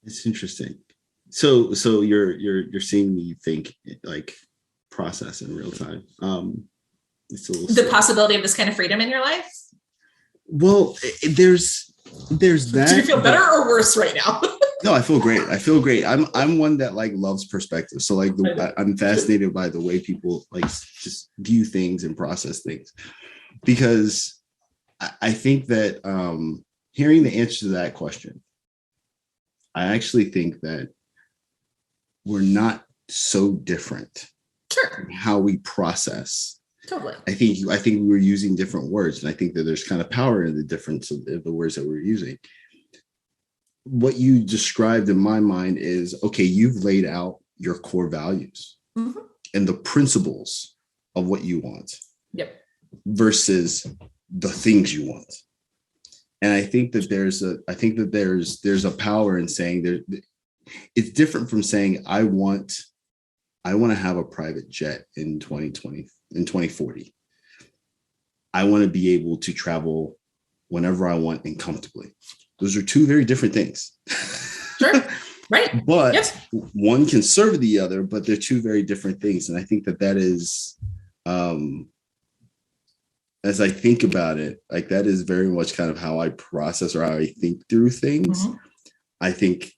It's interesting. So you're seeing me think like process in real time. It's a little The scary. possibility of this kind of freedom in your life. Well, there's Do you that. feel better or worse right now? No, I feel great. I feel great. I'm one that like loves perspective. So like I'm fascinated by the way people like just view things and process things, because I think that hearing the answer to that question, I actually think that we're not so different Sure. in how we process. Totally. I think we were using different words, and I think that there's kind of power in the difference of the words that we're using. What you described in my mind is, okay, you've laid out your core values and the principles of what you want. Yep. Versus the things you want. And I think that there's a power in saying that it's different from saying I want to have a private jet in 2020, in 2040. I want to be able to travel whenever I want and comfortably. Those are two very different things. Sure. Right. But yep. One can serve the other, but they're two very different things. And I think that is, as I think about it, like that is very much kind of how I process or how I think through things. I think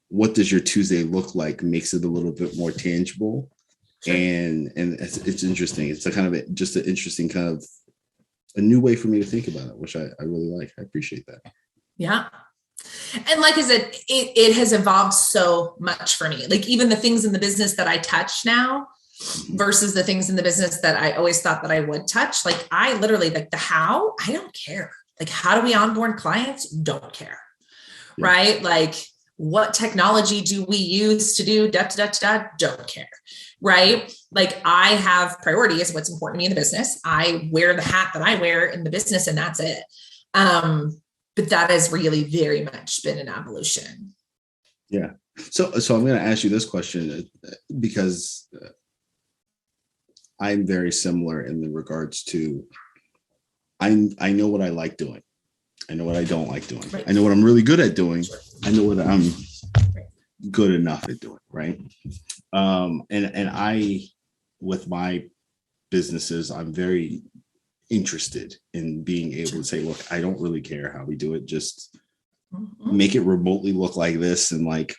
what does your Tuesday look like makes it a little bit more tangible. Sure. And it's interesting. It's a kind of just an interesting kind of a new way for me to think about it, which I really like. I appreciate that. Yeah. And like I said, it has evolved so much for me. Like even the things in the business that I touch now versus the things in the business that I always thought that I would touch. Like I literally like the how, I don't care. Like how do we onboard clients? Don't care. Yeah. Right? Like what technology do we use to do don't care. Right? Like I have priorities, what's important to me in the business. I wear the hat that I wear in the business and that's it. But that has really very much been an evolution. Yeah. So I'm going to ask you this question because I'm very similar in the regards to, I know what I like doing. I know what I don't like doing. Right. I know what I'm really good at doing. I know what I'm good enough at doing. Right. And I, with my businesses, I'm very interested in being able to say, look, I don't really care how we do it. Just make it remotely look like this and like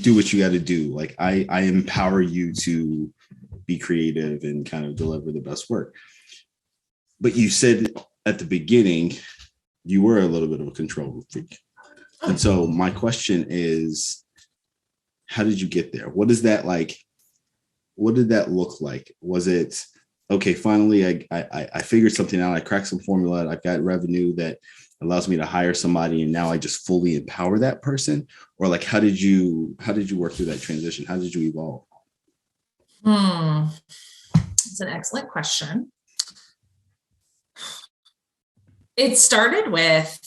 do what you got to do. Like I empower you to be creative and kind of deliver the best work. But you said at the beginning, you were a little bit of a control freak. And so my question is, how did you get there? What is that like? What did that look like? Was it, okay, finally I figured something out. I cracked some formula. I've got revenue that allows me to hire somebody. And now I just fully empower that person? Or like, how did you work through that transition? How did you evolve? It's an excellent question. It started with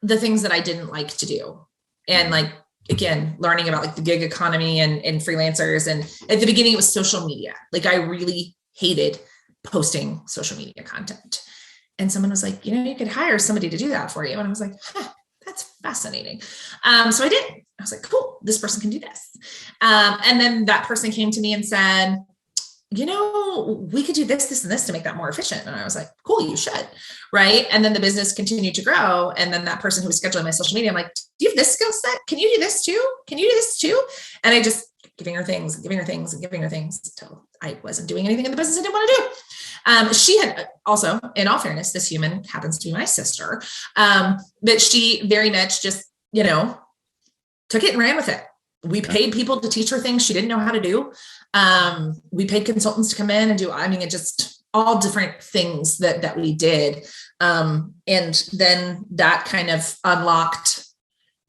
the things that I didn't like to do. And like, again, learning about like the gig economy and freelancers. And at the beginning, it was social media. Like I really hated posting social media content. And someone was like, you could hire somebody to do that for you. And I was like, that's fascinating. So I did. I was like, cool, this person can do this. And then that person came to me and said, we could do this, and this to make that more efficient. And I was like, cool, you should. Right. And then the business continued to grow. And then that person who was scheduling my social media, I'm like, do you have this skill set? Can you do this too? Can you do this too? And I just giving her things until I wasn't doing anything in the business I didn't want to do. She had also, in all fairness, this human happens to be my sister. But she very much just, took it and ran with it. We paid people to teach her things she didn't know how to do. We paid consultants to come in and do, it just all different things that we did. And then that kind of unlocked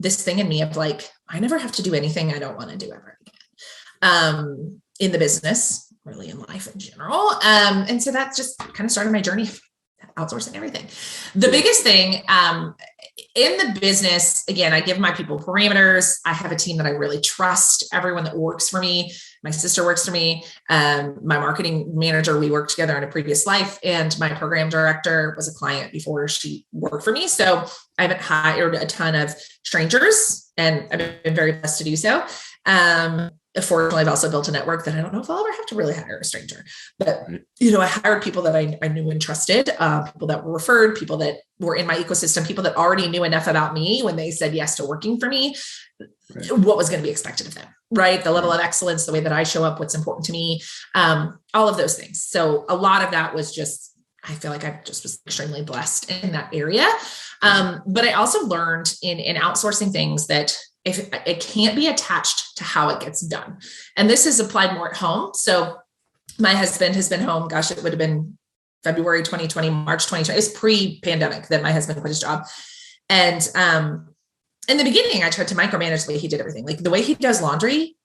this thing in me of like, I never have to do anything I don't want to do ever again. In the business, really in life in general. And so that just kind of started my journey outsourcing everything. The biggest thing in the business, again, I give my people parameters. I have a team that I really trust. Everyone that works for me, my sister works for me. My marketing manager, we worked together in a previous life, and my program director was a client before she worked for me. So I haven't hired a ton of strangers, and I've been very blessed to do so. Fortunately, I've also built a network that I don't know if I'll ever have to really hire a stranger, but I hired people that I knew and trusted, people that were referred, people that were in my ecosystem, people that already knew enough about me when they said yes to working for me, what was going to be expected of them, right? The level of excellence, the way that I show up, what's important to me, all of those things. So a lot of that was just, I feel like I just was extremely blessed in that area. But I also learned in outsourcing things that if it can't be attached to how it gets done. And this is applied more at home. So my husband has been home, gosh, it would have been February 2020, March 2020. It was pre-pandemic that my husband quit his job. And in the beginning, I tried to micromanage the way he did everything. Like the way he does laundry,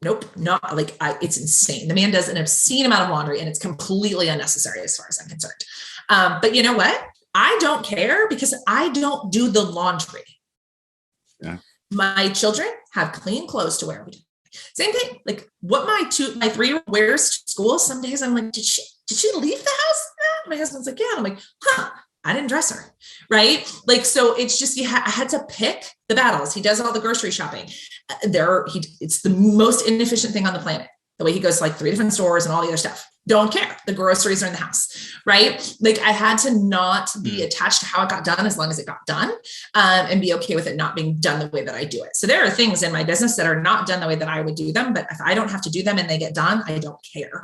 nope, not like it's insane. The man does an obscene amount of laundry, and it's completely unnecessary as far as I'm concerned. But you know what? I don't care because I don't do the laundry. Yeah. My children have clean clothes to wear every day. Same thing. Like what my 3-year-old wears to school. Some days I'm like, did she leave the house? My husband's like, yeah. I'm like, I didn't dress her. Right. Like, so it's just, I had to pick the battles. He does all the grocery shopping. It's the most inefficient thing on the planet. The way he goes to like 3 different stores and all the other stuff. Don't care. The groceries are in the house, right? Like I had to not be attached to how it got done as long as it got done, and be okay with it not being done the way that I do it. So there are things in my business that are not done the way that I would do them, but if I don't have to do them and they get done, I don't care.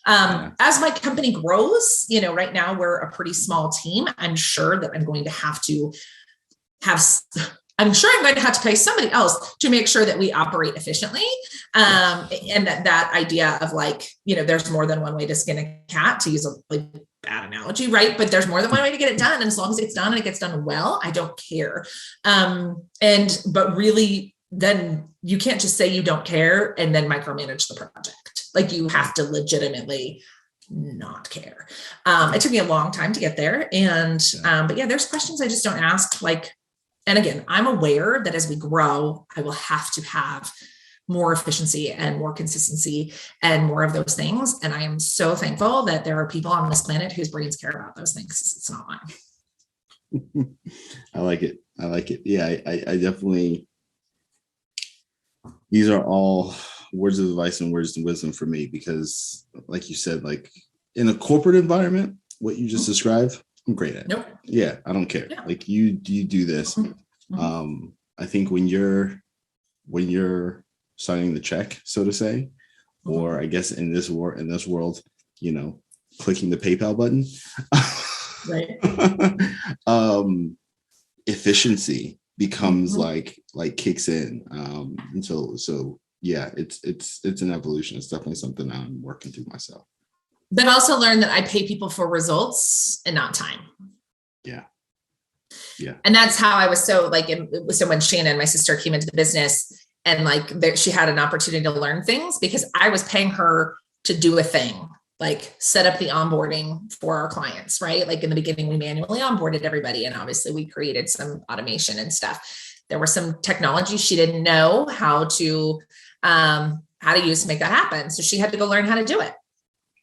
As my company grows, right now we're a pretty small team. I'm sure that I'm going to have to pay somebody else to make sure that we operate efficiently. And that idea of like, there's more than one way to skin a cat, to use a bad analogy, right? But there's more than one way to get it done. And as long as it's done and it gets done well, I don't care. But really then you can't just say you don't care and then micromanage the project. Like you have to legitimately not care. It took me a long time to get there. But yeah, there's questions I just don't ask. And again, I'm aware that as we grow, I will have to have more efficiency and more consistency and more of those things. And I am so thankful that there are people on this planet whose brains care about those things. It's not mine. I like it. Yeah, I definitely, these are all words of advice and words of wisdom for me, because like you said, like in a corporate environment, what you just described, I'm great at. Nope. Yeah, I don't care. Yeah. Like you do this. Mm-hmm. I think when you're signing the check, so to say, or I guess in this world, clicking the PayPal button, right? Efficiency becomes like kicks in. And so yeah, it's an evolution. It's definitely something I'm working through myself. But also learn that I pay people for results and not time. Yeah. And that's how I was so when Shannon, my sister, came into the business and she had an opportunity to learn things because I was paying her to do a thing, like set up the onboarding for our clients, right? Like in the beginning, we manually onboarded everybody. And obviously we created some automation and stuff. There was some technology she didn't know how to use to make that happen. So she had to go learn how to do it.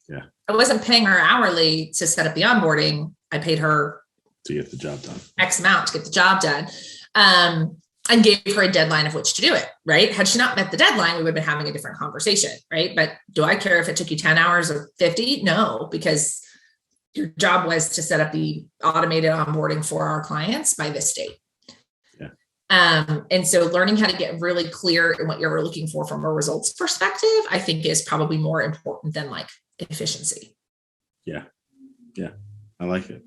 Yeah. I wasn't paying her hourly to set up the onboarding. I paid her to get the job done. X amount to get the job done. And gave her a deadline of which to do it, right? Had she not met the deadline, we would have been having a different conversation, right? But do I care if it took you 10 hours or 50? No, because your job was to set up the automated onboarding for our clients by this date. Yeah. And so learning how to get really clear in what you're looking for from a results perspective, I think is probably more important than efficiency. Yeah. I like it.